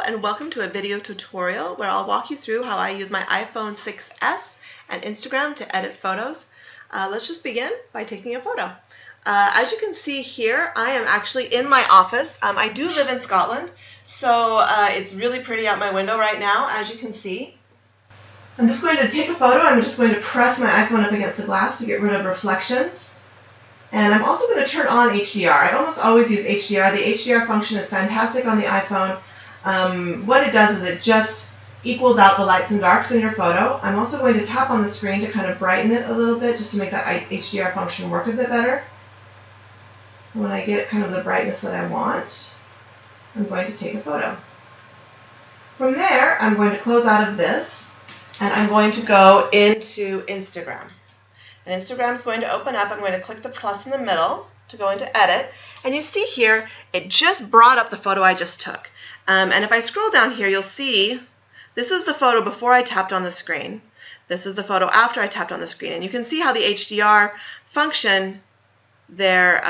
and welcome to a video tutorial where I'll walk you through how I use my iPhone 6s and Instagram to edit photos. Let's just begin by taking a photo. As you can see here, I am actually in my office. I do live in Scotland, so it's really pretty out my window right now, as you can see. I'm just going to take a photo. I'm just going to press my iPhone up against the glass to get rid of reflections. And I'm also going to turn on HDR. I almost always use HDR. The HDR function is fantastic on the iPhone. What it does is it just equals out the lights and darks in your photo. I'm also going to tap on the screen to kind of brighten it a little bit just to make that HDR function work a bit better. When I get kind of the brightness that I want, I'm going to take a photo. From there, I'm going to close out of this and I'm going to go into Instagram. And Instagram is going to open up. I'm going to click the plus in the middle to go into edit. And you see here, it just brought up the photo I just took. And if I scroll down here, you'll see this is the photo before I tapped on the screen. This is the photo after I tapped on the screen. And you can see how the HDR function there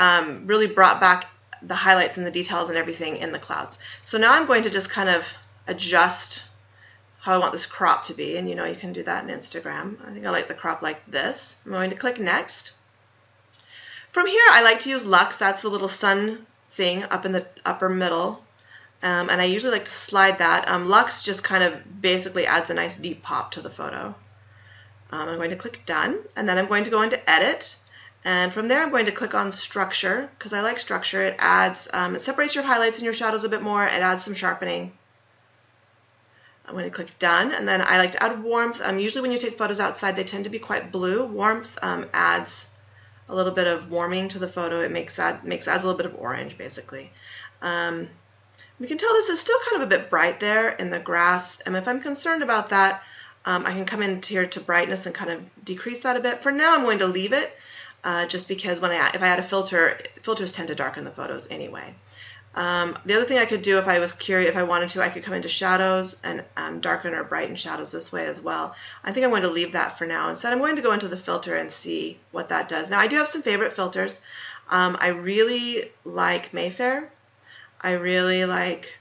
really brought back the highlights and the details and everything in the clouds. So now I'm going to just kind of adjust how I want this crop to be, and you know you can do that in Instagram. I think I like the crop like this. I'm going to click next. From here I like to use Lux. That's the little sun thing up in the upper middle, and I usually like to slide that. Lux just kind of basically adds a nice deep pop to the photo. I'm going to click done, and then I'm going to go into edit, and from there I'm going to click on structure because I like structure. It adds, it separates your highlights and your shadows a bit more. It adds some sharpening. I'm going to click done, and then I like to add warmth. Usually when you take photos outside, they tend to be quite blue. Warmth adds a little bit of warming to the photo. It adds a little bit of orange, basically. We can tell this is still kind of a bit bright there in the grass, and if I'm concerned about that, I can come in here to brightness and kind of decrease that a bit. For now, I'm going to leave it, just because if I add a filter, filters tend to darken the photos anyway. The other thing I could do if I was curious, if I wanted to, I could come into shadows and darken or brighten shadows this way as well. I think I'm going to leave that for now. Instead, I'm going to go into the filter and see what that does. Now, I do have some favorite filters. I really like Mayfair. I really like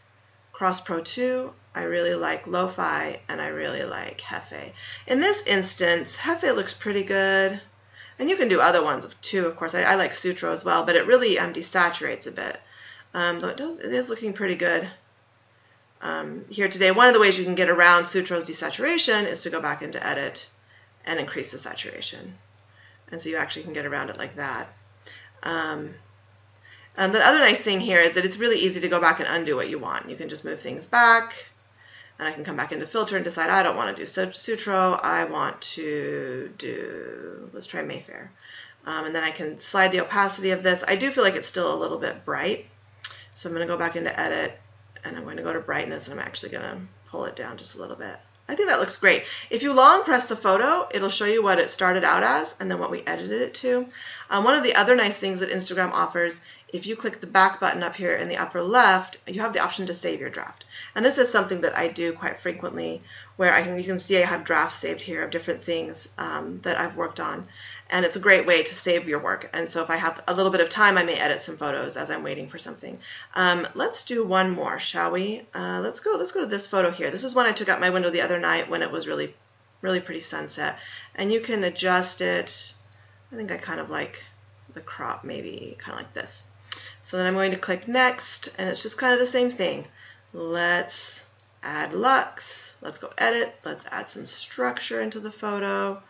Cross Pro 2. I really like Lo-Fi, and I really like Hefe. In this instance, Hefe looks pretty good. And you can do other ones too, of course. I like Sutro as well, but it really desaturates a bit. Though it is looking pretty good here today. One of the ways you can get around Sutro's desaturation is to go back into edit and increase the saturation. And so you actually can get around it like that. The other nice thing here is that it's really easy to go back and undo what you want. You can just move things back, and I can come back into filter and decide I don't want to do Sutro, I want to do, let's try Mayfair. And then I can slide the opacity of this. I do feel like it's still a little bit bright. So I'm going to go back into edit, and I'm going to go to brightness, and I'm actually going to pull it down just a little bit. I think that looks great. If you long press the photo, it'll show you what it started out as and then what we edited it to. One of the other nice things that Instagram offers, if you click the back button up here in the upper left, you have the option to save your draft. And this is something that I do quite frequently, where you can see I have drafts saved here of different things that I've worked on. And it's a great way to save your work. And so if I have a little bit of time, I may edit some photos as I'm waiting for something. Let's do one more, shall we? Let's go to this photo here. This is one I took out my window the other night when it was really, really pretty sunset. And you can adjust it. I think I kind of like the crop maybe kind of like this. So then I'm going to click next, and it's just kind of the same thing. Let's add Lux. Let's go edit. Let's add some structure into the photo.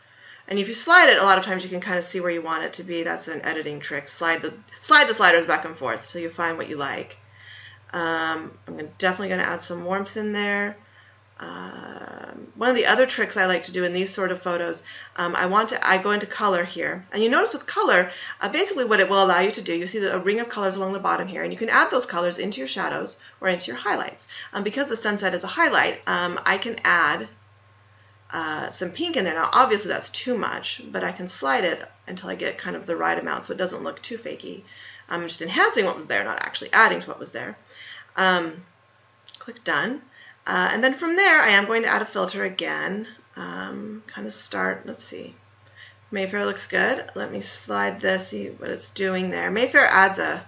And if you slide it, a lot of times you can kind of see where you want it to be. That's an editing trick. Slide the sliders back and forth till you find what you like. I'm definitely going to add some warmth in there. One of the other tricks I like to do in these sort of photos, I go into color here. And you notice with color, basically what it will allow you to do, you see a ring of colors along the bottom here, and you can add those colors into your shadows or into your highlights. Because the sunset is a highlight, I can add some pink in there. Now obviously that's too much, but I can slide it until I get kind of the right amount so it doesn't look too fakey. I'm just enhancing what was there, not actually adding to what was there. Click done. And then from there I am going to add a filter again. Kind of start, let's see. Mayfair looks good. Let me slide this, see what it's doing there. Mayfair adds a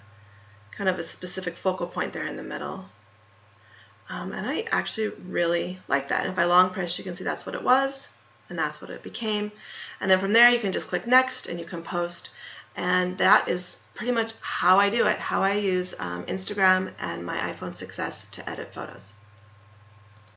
kind of a specific focal point there in the middle. And I actually really like that. And if I long press, you can see that's what it was, and that's what it became. And then from there, you can just click next, and you can post. And that is pretty much how I do it, how I use Instagram and my iPhone 6s to edit photos.